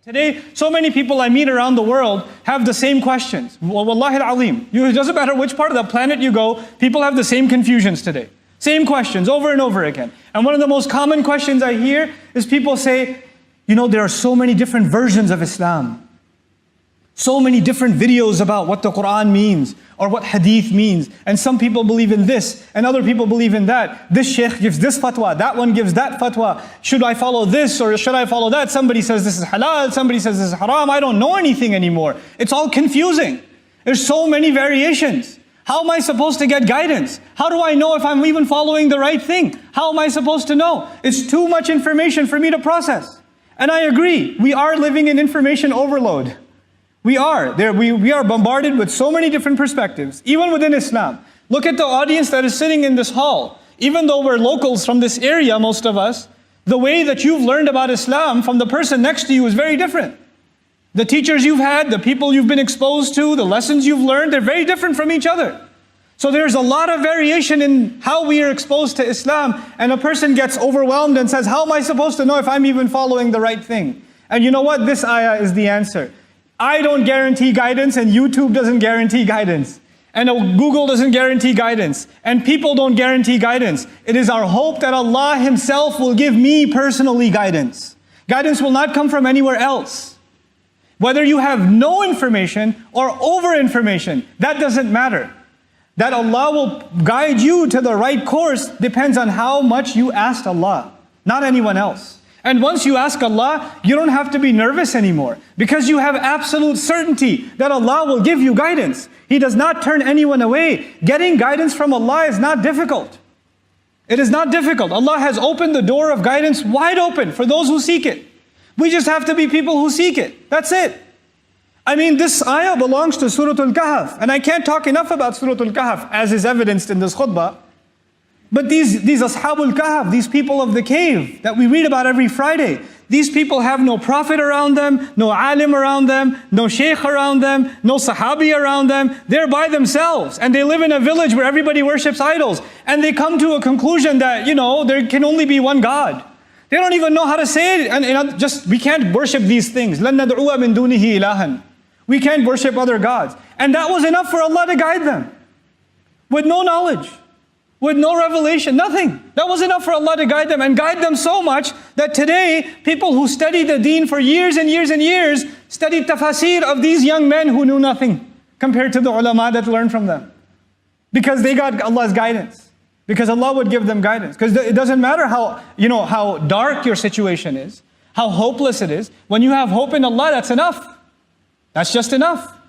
Today, so many people I meet around the world have the same questions. Wallahi al-Azim. It doesn't matter which part of the planet you go, people have the same confusions today. Same questions over and over again. And one of the most common questions I hear is people say, you know, there are so many different versions of Islam. So many different videos about what the Quran means or what hadith means. And some people believe in this and other people believe in that. This sheikh gives this fatwa, that one gives that fatwa. Should I follow this or should I follow that? Somebody says this is halal, somebody says this is haram. I don't know anything anymore. It's all confusing. There's so many variations. How am I supposed to get guidance? How do I know if I'm even following the right thing? How am I supposed to know? It's too much information for me to process. And I agree, we are living in information overload. We are. We are bombarded with so many different perspectives, even within Islam. Look at the audience that is sitting in this hall. Even though we're locals from this area, most of us, the way that you've learned about Islam from the person next to you is very different. The teachers you've had, the people you've been exposed to, the lessons you've learned, they're very different from each other. So there's a lot of variation in how we are exposed to Islam, and a person gets overwhelmed and says, how am I supposed to know if I'm even following the right thing? And you know what? This ayah is the answer. I don't guarantee guidance, and YouTube doesn't guarantee guidance. And Google doesn't guarantee guidance. And people don't guarantee guidance. It is our hope that Allah Himself will give me personally guidance. Guidance will not come from anywhere else. Whether you have no information or over information, that doesn't matter. That Allah will guide you to the right course depends on how much you asked Allah, not anyone else. And once you ask Allah, you don't have to be nervous anymore because you have absolute certainty that Allah will give you guidance. He does not turn anyone away. Getting guidance from Allah is not difficult. It is not difficult. Allah has opened the door of guidance wide open for those who seek it. We just have to be people who seek it. That's it. I mean, this ayah belongs to Surah Al-Kahf, and I can't talk enough about Surah Al-Kahf as is evidenced in this khutbah. But these Ashabul Kahf, these people of the cave that we read about every Friday, these people have no prophet around them, no alim around them, no sheikh around them, no sahabi around them. They're by themselves and they live in a village where everybody worships idols. And they come to a conclusion that, you know, there can only be one God. They don't even know how to say it. And just, we can't worship these things. لَن نَدْعُوَ مِن دُونِهِ إِلَهًا. We can't worship other gods. And that was enough for Allah to guide them. With no knowledge. With no revelation, nothing. That was enough for Allah to guide them, and guide them so much that today, people who study the deen for years and years and years, study tafasir of these young men who knew nothing compared to the ulama that learned from them. Because they got Allah's guidance. Because Allah would give them guidance. Because it doesn't matter how dark your situation is, how hopeless it is. When you have hope in Allah, that's enough. That's just enough.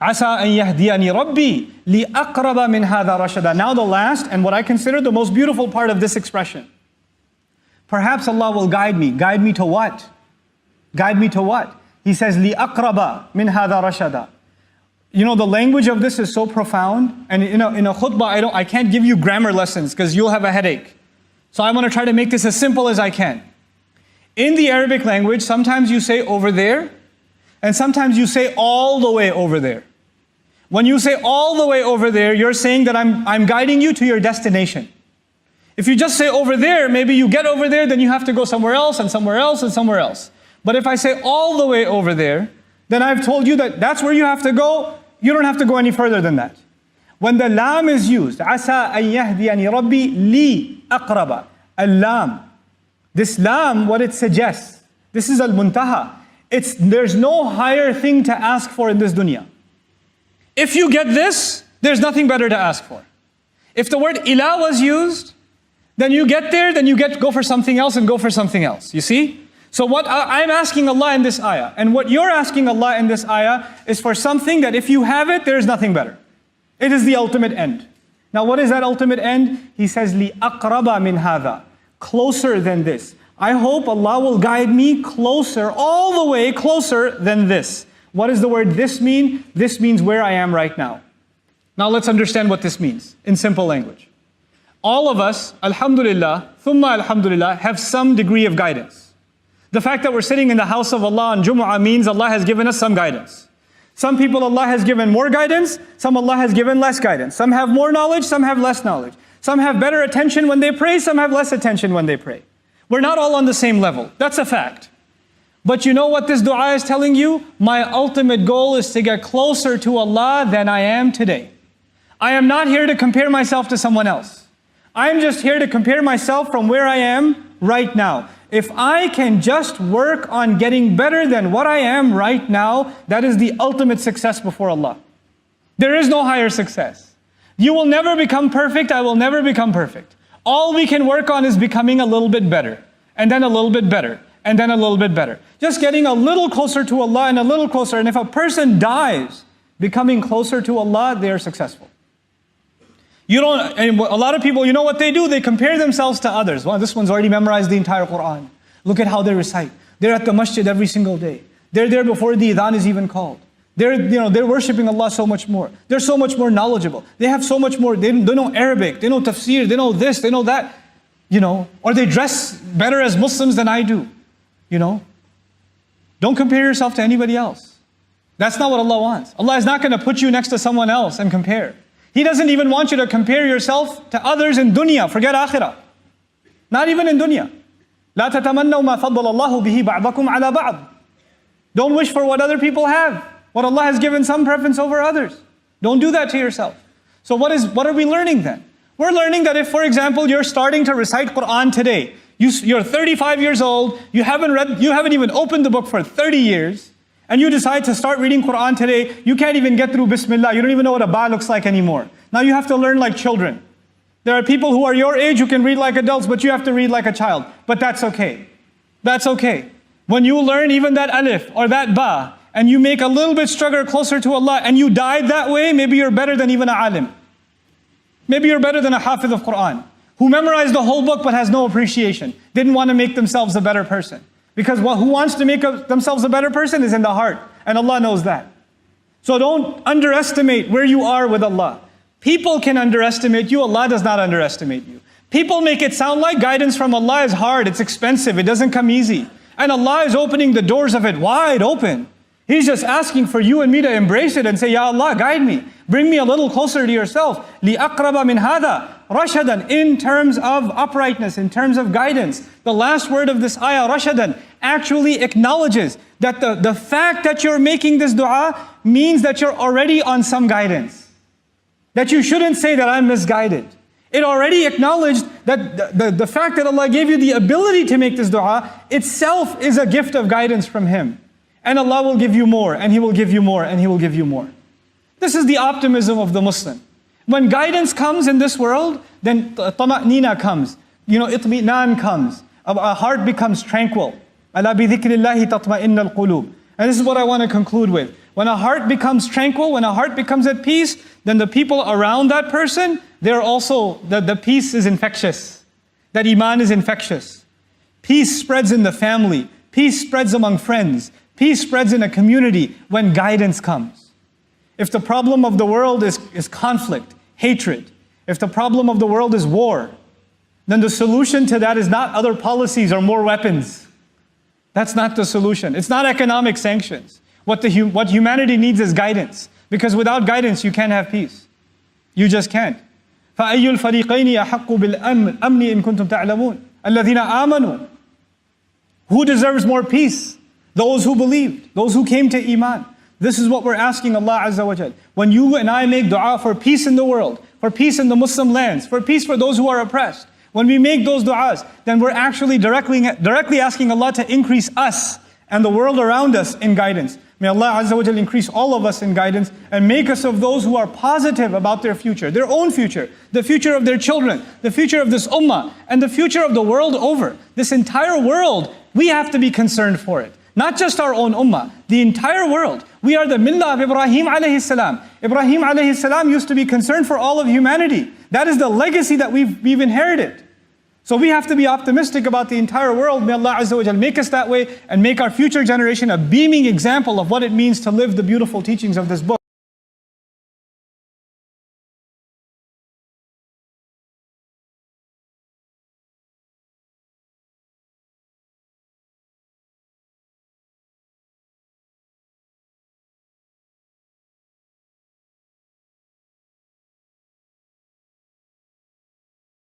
عَسَىٰ أَن يَهْدِيَنِي رَبِّي لِأَقْرَبَ مِنْ هَذَا رَشَدًا. Now the last, and what I consider the most beautiful part of this expression. Perhaps Allah will guide me. Guide me to what? Guide me to what? He says, لِأَقْرَبَ مِنْ هَذَا رَشَدًا. You know, the language of this is so profound, and in a khutbah, I can't give you grammar lessons because you'll have a headache. So I want to try to make this as simple as I can. In the Arabic language, sometimes you say over there, and sometimes you say all the way over there. When you say all the way over there, you're saying that I'm guiding you to your destination. If you just say over there, maybe you get over there, then you have to go somewhere else and somewhere else and somewhere else. But if I say all the way over there, then I've told you that that's where you have to go. You don't have to go any further than that. When the lam is used, عَسَىٰ أَن يَهْدِيَنِي رَبِّي لِي أَقْرَبَ. Al-lam. This lam, what it suggests, this is al-muntaha. There's no higher thing to ask for in this dunya. If you get this, there's nothing better to ask for. If the word ilah was used, then you get there, then you go for something else and go for something else. You see? So what I'm asking Allah in this ayah, and what you're asking Allah in this ayah, is for something that if you have it, there's nothing better. It is the ultimate end. Now what is that ultimate end? He says, لِأَقْرَبَ مِنْ هَذَا. Closer than this. I hope Allah will guide me closer, all the way closer than this. What does the word this mean? This means where I am right now. Now let's understand what this means in simple language. All of us, alhamdulillah, thumma alhamdulillah, have some degree of guidance. The fact that we're sitting in the house of Allah on Jumu'ah means Allah has given us some guidance. Some people Allah has given more guidance, some Allah has given less guidance. Some have more knowledge, some have less knowledge. Some have better attention when they pray, some have less attention when they pray. We're not all on the same level. That's a fact. But you know what this dua is telling you? My ultimate goal is to get closer to Allah than I am today. I am not here to compare myself to someone else. I am just here to compare myself from where I am right now. If I can just work on getting better than what I am right now, that is the ultimate success before Allah. There is no higher success. You will never become perfect, I will never become perfect. All we can work on is becoming a little bit better, and then a little bit better, and then a little bit better. Just getting a little closer to Allah and a little closer. And if a person dies becoming closer to Allah, they are successful. And a lot of people, you know what they do? They compare themselves to others. Well, this one's already memorized the entire Quran. Look at how they recite. They're at the masjid every single day. They're there before the adhan is even called. They're worshiping Allah so much more. They're so much more knowledgeable. They have so much more. They know Arabic. They know tafsir. They know this. They know that. Or they dress better as Muslims than I do. Don't compare yourself to anybody else. That's not what Allah wants. Allah is not going to put you next to someone else and compare. He doesn't even want you to compare yourself to others in dunya. Forget akhirah. Not even in dunya. لا تتمنوا ما فضل الله به بعضكم على بعض. Don't wish for what other people have. What Allah has given some preference over others. Don't do that to yourself. So what are we learning then? We're learning that if, for example, you're starting to recite Quran today, you're 35 years old, you haven't even opened the book for 30 years, and you decide to start reading Quran today, you can't even get through Bismillah, you don't even know what a ba looks like anymore. Now you have to learn like children. There are people who are your age who can read like adults, but you have to read like a child. But that's okay. That's okay. When you learn even that alif or that ba, and you make a little bit struggle closer to Allah, and you died that way, maybe you're better than even a alim. Maybe you're better than a hafiz of Quran, who memorized the whole book but has no appreciation, didn't want to make themselves a better person. Because who wants to make themselves a better person is in the heart, and Allah knows that. So don't underestimate where you are with Allah. People can underestimate you, Allah does not underestimate you. People make it sound like guidance from Allah is hard, it's expensive, it doesn't come easy. And Allah is opening the doors of it wide open. He's just asking for you and me to embrace it and say, Ya Allah, guide me. Bring me a little closer to yourself. لِأَقْرَبَ مِنْ هَذَا رَشَدًا. In terms of uprightness, in terms of guidance. The last word of this ayah, رَشَدًا, actually acknowledges that the fact that you're making this dua means that you're already on some guidance. That you shouldn't say that I'm misguided. It already acknowledged that the fact that Allah gave you the ability to make this dua itself is a gift of guidance from Him. And Allah will give you more, and He will give you more, and He will give you more. This is the optimism of the Muslim. When guidance comes in this world, then tama'nina comes. Itmi'nan comes. A heart becomes tranquil. Ala bi dhikrillahi tatma'innal qulub. And this is what I want to conclude with. When a heart becomes tranquil, when a heart becomes at peace, then the people around that person, they're also, the peace is infectious. That iman is infectious. Peace spreads in the family. Peace spreads among friends. Peace spreads in a community when guidance comes. If the problem of the world is conflict, hatred, if the problem of the world is war, then the solution to that is not other policies or more weapons. That's not the solution. It's not economic sanctions. What humanity needs is guidance. Because without guidance, you can't have peace. You just can't. فَأَيُّ الْفَرِيقَيْنِ أَحَقُّ بِالْأَمْنِ إِن كُنتُمْ تَعْلَمُونَ الَّذِينَ آمَنُوا. Who deserves more peace? Those who believed, those who came to iman. This is what we're asking Allah Azza wa Jal. When you and I make dua for peace in the world, for peace in the Muslim lands, for peace for those who are oppressed, when we make those du'as, then we're actually directly asking Allah to increase us and the world around us in guidance. May Allah Azza wa Jal increase all of us in guidance and make us of those who are positive about their future, their own future, the future of their children, the future of this ummah, and the future of the world over. This entire world, we have to be concerned for it. Not just our own ummah, the entire world. We are the millah of Ibrahim alayhi salam. Ibrahim alayhi salam used to be concerned for all of humanity. That is the legacy that we've inherited. So we have to be optimistic about the entire world. May Allah Azza wa Jal make us that way and make our future generation a beaming example of what it means to live the beautiful teachings of this book.